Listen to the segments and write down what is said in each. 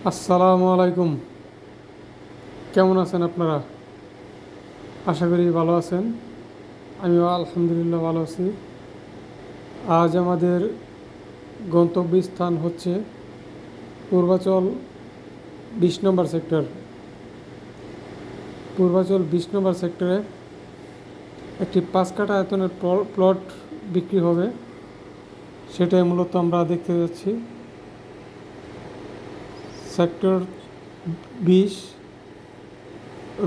আসসালামু আলাইকুম। কেমন আছেন আপনারা? আশা করি ভালো আছেন। আমিও আলহামদুলিল্লাহ ভালো আছি। আজ আমাদের গন্তব্যস্থান হচ্ছে পূর্বাচল 20 নম্বর সেক্টর। পূর্বাচল 20 নম্বর সেক্টরে একটি 5 কাঠা আয়তনের প্লট বিক্রি হবে, সেটাই মূলত আমরা দেখতে যাচ্ছি। সেক্টর 20,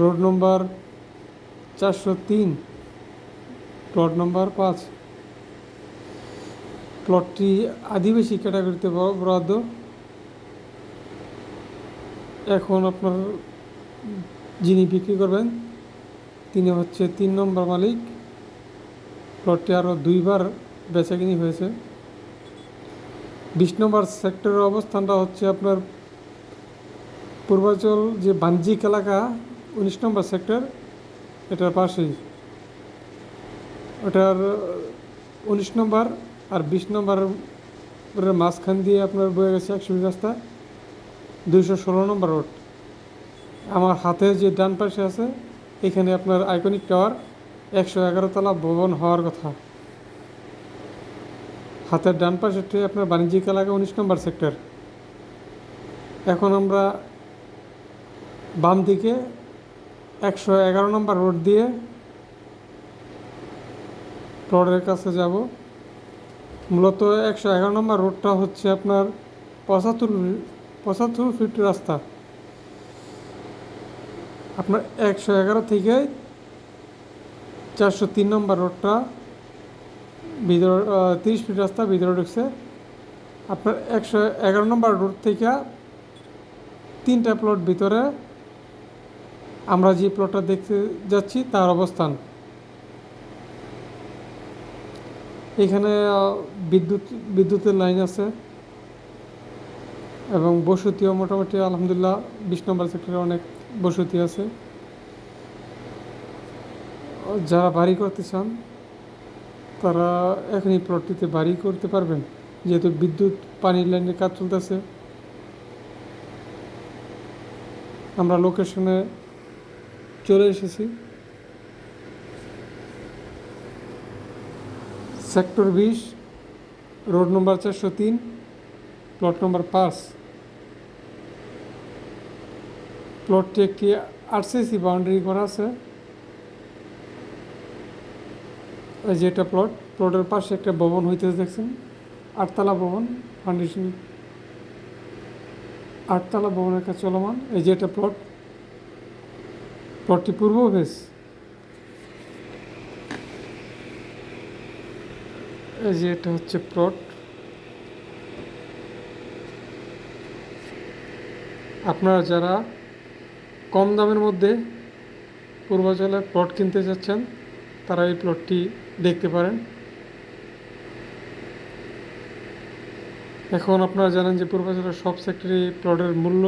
রোড নম্বর 403, প্লট নম্বর 5। প্লটটি আদিবাসী ক্যাটাগরিতে বরাদ্দ। এখন আপনার যিনি বিক্রি করবেন তিনি হচ্ছে 3 নম্বর মালিক। প্লটটি আরও 2বার বেচাকিনি হয়েছে। 20 নম্বর সেক্টরের অবস্থানটা হচ্ছে আপনার পূর্বাচল যে বাণিজ্যিক এলাকা 19 নম্বর সেক্টর, এটার পাশেই। ওটার 19 নম্বর আর 20 নম্বরের মাঝখান দিয়ে আপনার বয়ে গেছে 100 রাস্তা, 216 নম্বর রোড। আমার হাতে যে ডান পাশে আছে এখানে আপনার আইকনিক টাওয়ার 111 তলা ভবন হওয়ার কথা। হাতের ডান পাশেরটি আপনার বাণিজ্যিক এলাকা 19 নম্বর সেক্টর। এখন আমরা বাম দিকে 111 নম্বর রোড দিয়ে প্লটের কাছে যাব। মূলত 111 নম্বর রোডটা হচ্ছে আপনার 75 ফিট রাস্তা। আপনার 111 থেকে 403 নম্বর রোডটা ভিতরে 30 ফিট রাস্তা ভিতরে ঢুকছে। আপনার 111 নম্বর রোড থেকে 3টা প্লট ভিতরে আমরা যে প্লটটা দেখতে যাচ্ছি তার অবস্থান। এখানে বিদ্যুতের লাইন আছে এবং বসতিও মোটামুটি আলহামদুলিল্লাহ 20 নম্বর সেক্টরে অনেক বসতি আছে। যারা বাড়ি করতে চান তারা এখনই প্লটটিতে বাড়ি করতে পারবেন, যেহেতু বিদ্যুৎ পানির লাইনের কাজ চলতেছে। আমরা লোকেশনে চলে এসেছি। সেক্টর 20, রোড নম্বর 403, প্লট নম্বর 5। প্লটটি একটি আরসিসি বাউন্ডারি করা আছে। এই যে এটা প্লটের পাশে একটা ভবন হইতেছে, দেখছেন 8তলা ভবন, ফাউন্ডেশন 8তলা ভবনের কাজ চলমান। এই যে এটা প্লটটি পূর্ব ফেস। এই যে এটা হচ্ছে প্লট। আপনারা যারা কম দামের মধ্যে পূর্বাচলে প্লট কিনতে যাচ্ছেন তারা এই প্লটটি দেখতে পারেন। এখন আপনারা জানেন যে পূর্বাচলের সব সেক্টরে প্লটের মূল্য